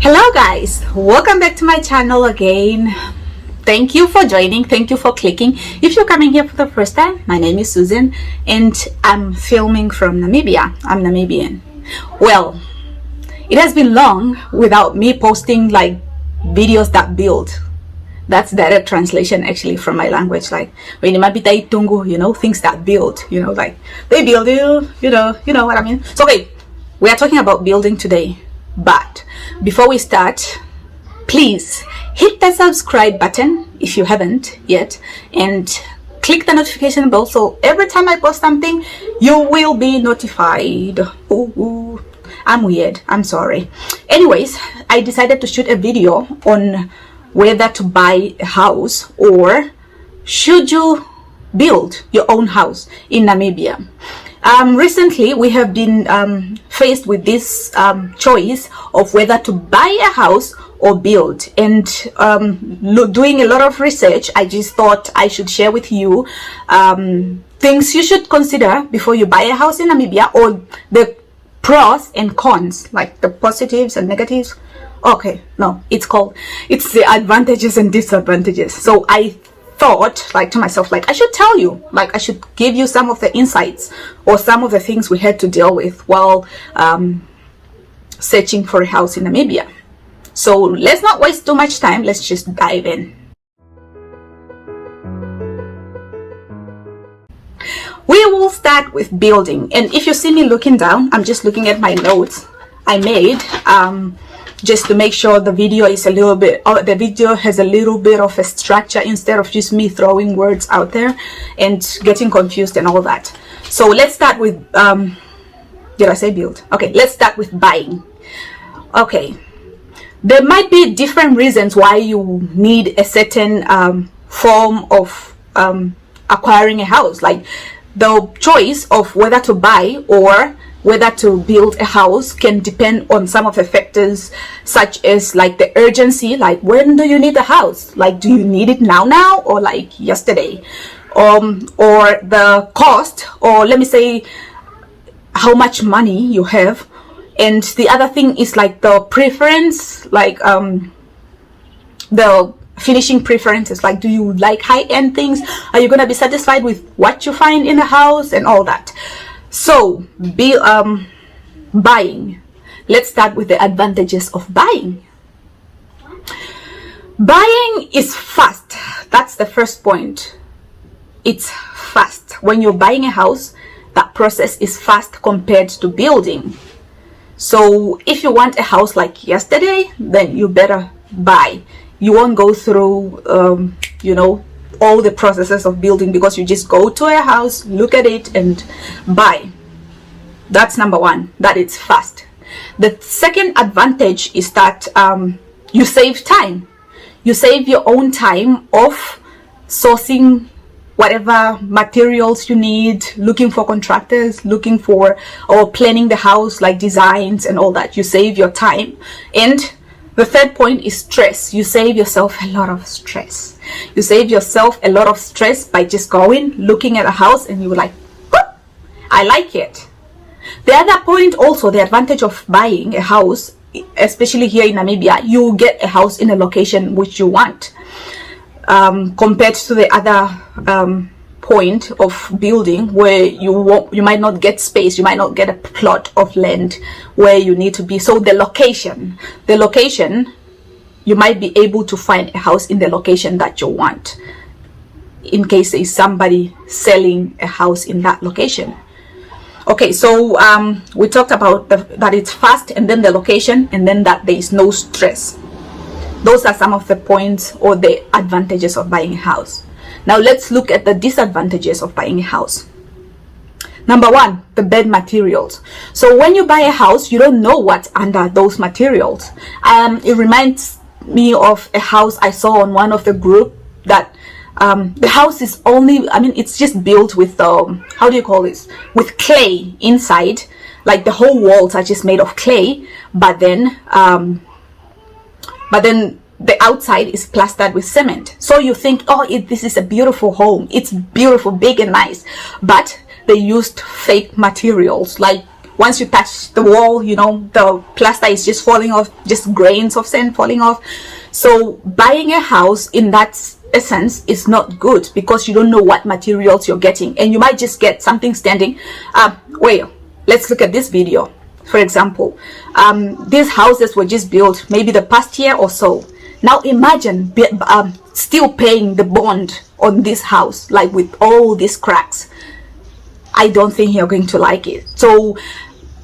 Hello guys, welcome back to my channel again. Thank you for joining, thank you for clicking. If you're coming here for the first time, my name is Susan and I'm filming from Namibia. I'm Namibian. Well, it has been long without me posting like videos that build. That's direct translation actually from my language, like when tungu, things that build, like they build you know what I mean. So okay, we are talking about building today. But before we start, please hit the subscribe button if you haven't yet and click the notification bell so every time I post something you will be notified. Ooh, I'm weird, I'm sorry. Anyways, I decided to shoot a video on whether to buy a house or should you build your own house in Namibia. Recently we have been faced with this choice of whether to buy a house or build, and doing a lot of research, I just thought I should share with you things you should consider before you buy a house in Namibia, or the pros and cons, like the positives and negatives. Okay, no, it's the advantages and disadvantages. So I thought to myself, I should tell you, I should give you some of the insights or some of the things we had to deal with while searching for a house in Namibia. So let's not waste too much time, let's just dive in. We will start with building, and if you see me looking down, I'm just looking at my notes I made just to make sure the video is the video has a little bit of a structure instead of just me throwing words out there and getting confused and all that. So let's start with did I say build? Okay, let's start with buying. Okay, there might be different reasons why you need a certain form of acquiring a house, like the choice of whether to buy or whether to build a house can depend on some of the factors, such as like the urgency, like when do you need the house, like do you need it now or like yesterday, or the cost, or let me say how much money you have. And the other thing is like the preference, like the finishing preferences, like do you like high-end things, are you gonna be satisfied with what you find in the house and all that. So buying, let's start with the advantages of buying. Buying is fast. That's the first point. It's fast. When you're buying a house, that process is fast compared to building. So if you want a house like yesterday, then you better buy. You won't go through all the processes of building, because you just go to a house, look at it and buy. That's number one, that it's fast. The second advantage is that you save time. You save your own time of sourcing whatever materials you need, looking for contractors, looking for or planning the house, like designs and all that. You save your time. And the third point is stress. You save yourself a lot of stress. You save yourself a lot of stress by just going, looking at a house, and you're like, oh, I like it. The other point also, the advantage of buying a house, especially here in Namibia, you get a house in a location which you want, compared to the other point of building where you might not get space, you might not get a plot of land where you need to be. So the location, you might be able to find a house in the location that you want, in case there is somebody selling a house in that location. Okay, so we talked about that it's fast, and then the location, and then that there is no stress. Those are some of the points or the advantages of buying a house. Now let's look at the disadvantages of buying a house. Number one, the bad materials. So when you buy a house, you don't know what's under those materials. It reminds me of a house I saw on one of the group that the house is only, it's just built with how do you call this, with clay inside, like the whole walls are just made of clay, but then the outside is plastered with cement. So you think, oh, this is a beautiful home, it's beautiful, big and nice, but they used fake materials, like once you touch the wall, you know, the plaster is just falling off, just grains of sand falling off. So buying a house in that essence is not good, because you don't know what materials you're getting, and you might just get something standing. Wait, let's look at this video. For example, these houses were just built maybe the past year or so. Now imagine still paying the bond on this house, like with all these cracks. I don't think you're going to like it. So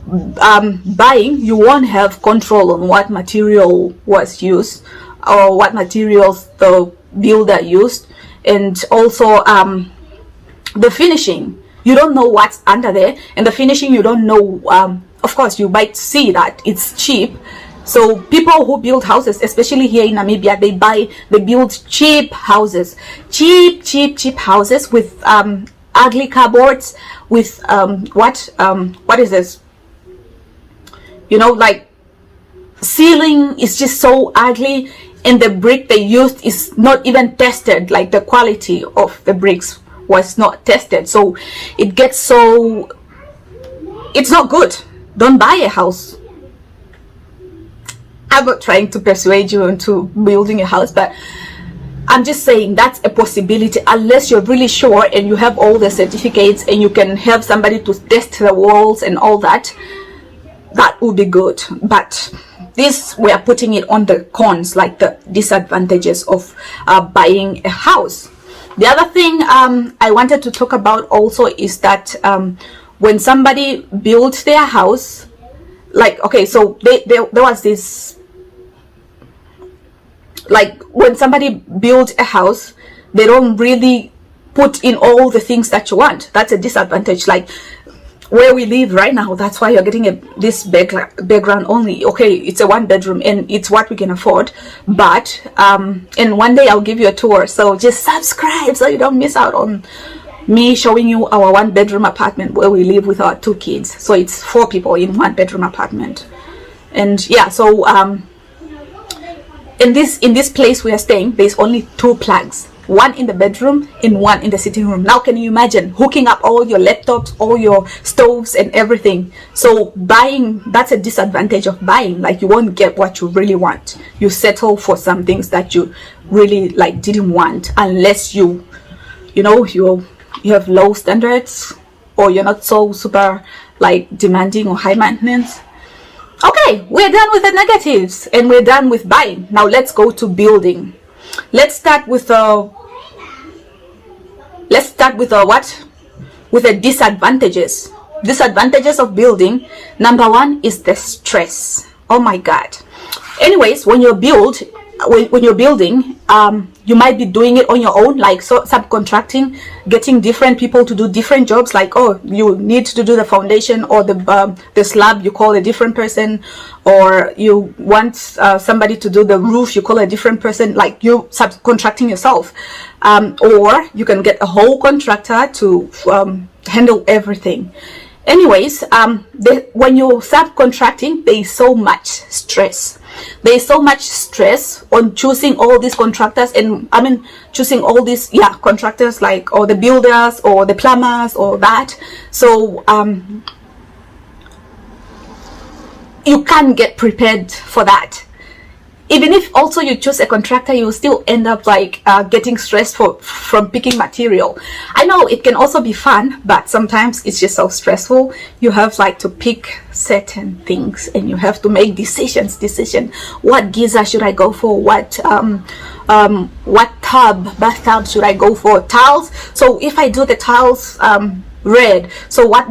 buying, you won't have control on what material was used or what materials the builder used, and also the finishing. You don't know what's under there, and the finishing, you don't know. Of course, you might see that it's cheap. So people who build houses, especially here in Namibia, they build cheap houses, cheap houses with ugly cupboards, with what is this? You know, like ceiling is just so ugly, and the brick they used is not even tested. Like the quality of the bricks was not tested, so it gets so, it's not good. Don't buy a house. I'm not trying to persuade you into building a house, but I'm just saying that's a possibility, unless you're really sure and you have all the certificates and you can have somebody to test the walls and all that. That would be good. But this, we are putting it on the cons, like the disadvantages of buying a house. The other thing I wanted to talk about also is that when somebody builds their house, like, okay, so there was this, like when somebody builds a house, they don't really put in all the things that you want. That's a disadvantage. Like where we live right now, that's why you're getting this background only. Okay, it's a 1-bedroom and it's what we can afford, but and one day I'll give you a tour, so just subscribe so you don't miss out on me showing you our 1-bedroom apartment where we live with our 2 kids. So it's 4 people in 1-bedroom apartment. And yeah, so in this place we are staying, there's only 2 plugs, one in the bedroom and one in the sitting room. Now can you imagine hooking up all your laptops, all your stoves and everything? So buying, that's a disadvantage of buying. Like you won't get what you really want. You settle for some things that you really like didn't want, unless you know you have low standards, or you're not so super like demanding or high maintenance. Okay, we're done with the negatives and we're done with buying. Now let's go to building. Let's start with the what? With the disadvantages. Disadvantages of building. Number 1 is the stress. Oh my God. Anyways, when you're building, you might be doing it on your own, like subcontracting, getting different people to do different jobs. Like, oh, you need to do the foundation or the slab, you call a different person, or you want somebody to do the roof, you call a different person. Like you subcontracting yourself, or you can get a whole contractor to handle everything. Anyways, when you're subcontracting, there is so much stress. There is so much stress on choosing all these contractors, and I mean choosing all these contractors, like, or the builders or the plumbers or that. So you can't get prepared for that. Even if also you choose a contractor, you will still end up like getting stressed from picking material. I know it can also be fun, but sometimes it's just so stressful. You have like to pick certain things and you have to make decisions. What geyser should I go for? What bathtub should I go for? Tiles. So if I do the tiles red, so what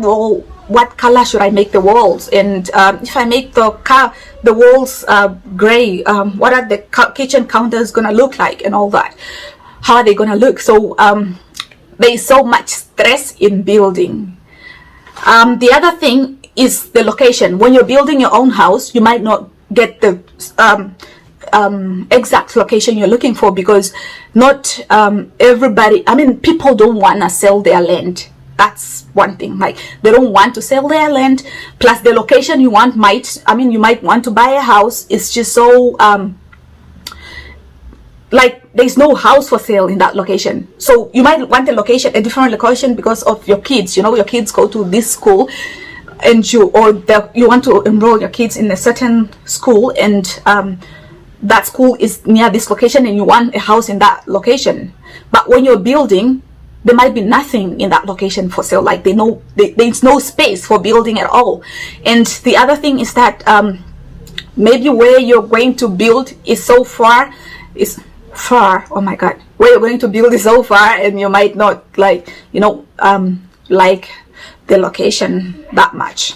color should I make the walls? And if I make the walls gray, what are the kitchen counters gonna look like and all that? How are they gonna look? So there is so much stress in building. The other thing is the location. When you're building your own house, you might not get the exact location you're looking for, because not everybody, I mean, people don't want to sell their land. That's one thing. Like they don't want to sell their land, plus the location you want you might want to buy a house. It's just so like there's no house for sale in that location. So you might want a different location because of your kids. You know, your kids go to this school. and you want to enroll your kids in a certain school, and that school is near this location, and you want a house in that location. But when you're building, there might be nothing in that location for sale. Like there's no space for building at all. And the other thing is that maybe where you're going to build is so far, oh my god, where you're going to build is so far, and you might not like the location that much.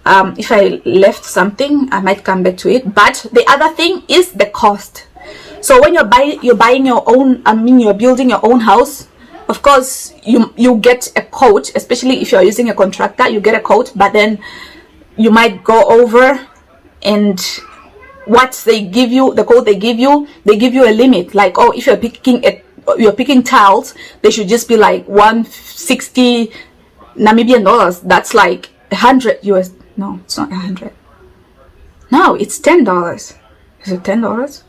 If I left something, I might come back to it. But the other thing is the cost. So when you're buying your own, you're building your own house, of course you get a quote, especially if you're using a contractor, you get a quote, but then you might go over, and what they give you, the quote they give you a limit. Like, oh, if you're picking tiles, they should just be like 160 Namibian dollars. That's like 100 US. No, it's not 100. No, it's $10. Is it $10?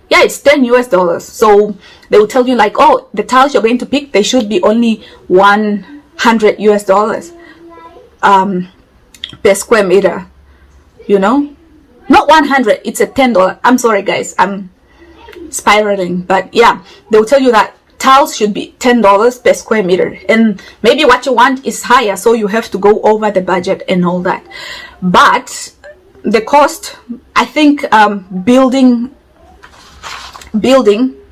Yeah, it's 10 US dollars. So they will tell you like, oh, the tiles you're going to pick, they should be only 100 US dollars per square meter, you know, not 100. It's a $10. I'm sorry guys, I'm spiraling, but yeah, they will tell you that tiles should be $10 per square meter, and maybe what you want is higher, so you have to go over the budget and all that. But the cost, I think, building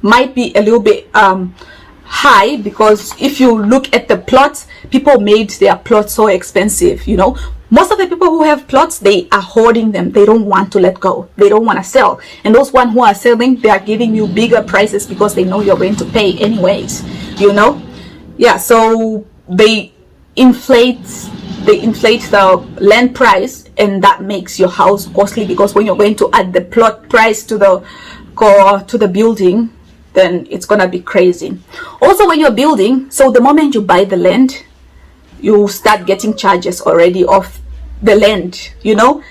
might be a little bit high, because if you look at the plots, people made their plots so expensive, you know. Most of the people who have plots, they are hoarding them. They don't want to let go. They don't want to sell. And those ones who are selling, they are giving you bigger prices because they know you're going to pay anyways, you know. Yeah, so they inflate the land price, and that makes your house costly, because when you're going to add the plot price to the building, then it's gonna be crazy. Also, when you're building, so the moment you buy the land, you start getting charges already of the land, you know.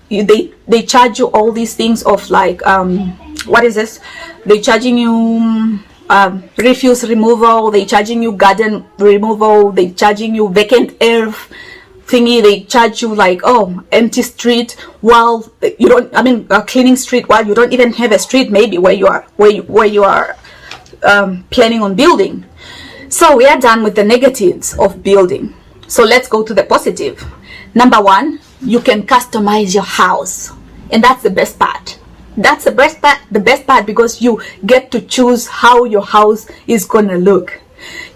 They charge you all these things of like what is this, they charging you refuse removal, they charging you garden removal, they charging you vacant earth thingy, they charge you like, oh, empty street while you don't, cleaning street while you don't even have a street maybe where you are planning on building. So we are done with the negatives of building. So let's go to the positive. Number one, you can customize your house, and that's the best part. That's the best part, because you get to choose how your house is gonna look.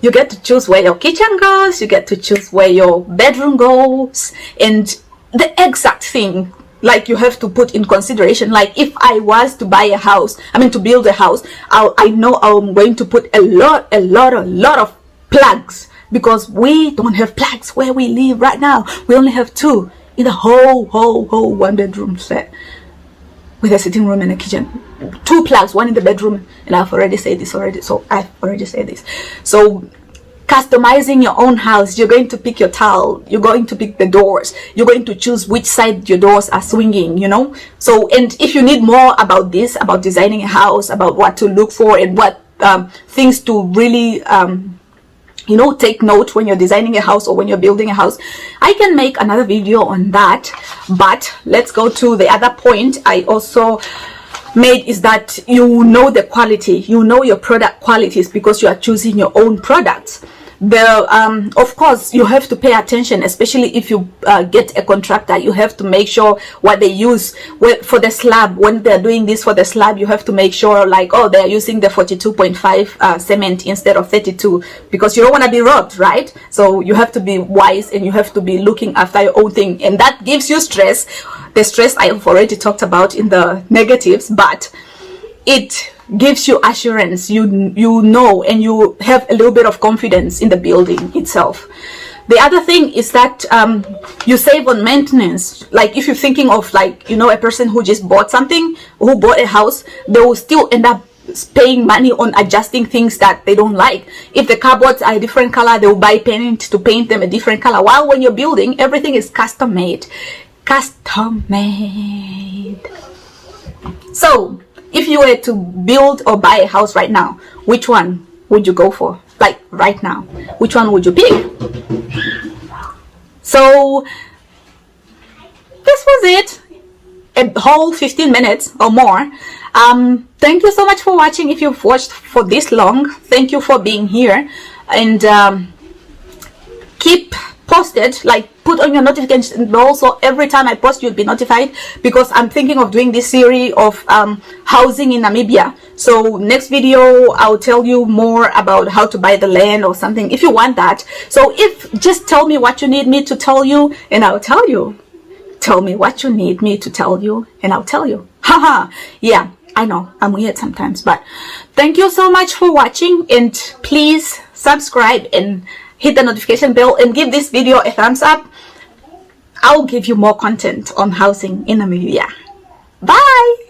You get to choose where your kitchen goes, you get to choose where your bedroom goes, and the exact thing, like, you have to put in consideration, like, if I was to buy a house, to build a house, I know I'm going to put a lot of plugs, because we don't have plugs where we live right now. We only have 2 in the whole 1-bedroom flat with a sitting room and a kitchen. 2 plugs, 1 in the bedroom, and I've already said this. So customizing your own house, you're going to pick your tile, you're going to pick the doors, you're going to choose which side your doors are swinging, you know. So, and if you need more about this, about designing a house, about what to look for and what things to really take note when you're designing a house or when you're building a house, I can make another video on that. But let's go to the other point I also made, is that you know the quality, you know your product qualities, because you are choosing your own products. Of course, you have to pay attention, especially if you get a contractor. You have to make sure what they use for the slab. When they're doing this for the slab, you have to make sure, like, oh, they're using the 42.5 cement instead of 32, because you don't want to be robbed, right? So you have to be wise, and you have to be looking after your own thing, and that gives you stress. The stress I've already talked about in the negatives, but it gives you assurance. You know, and you have a little bit of confidence in the building itself. The other thing is that you save on maintenance. Like, if you're thinking of, like, a person who just bought something, who bought a house, they will still end up paying money on adjusting things that they don't like. If the cupboards are a different color, they will buy paint to paint them a different color. While when you're building, everything is custom made. So if you were to build or buy a house right now, which one would you go for? Like, right now, which one would you pick? So this was it. A whole 15 minutes or more. Thank you so much for watching. If you've watched for this long, thank you for being here, and keep posted, like put on your notification bell so every time I post you'll be notified, because I'm thinking of doing this series of housing in Namibia. So next video I'll tell you more about how to buy the land or something if you want that. So just tell me what you need me to tell you and I'll tell you. Tell me what you need me to tell you and I'll tell you. Haha. Yeah, I know I'm weird sometimes, but thank you so much for watching, and please subscribe and hit the notification bell and give this video a thumbs up. I'll give you more content on housing in Namibia. Bye.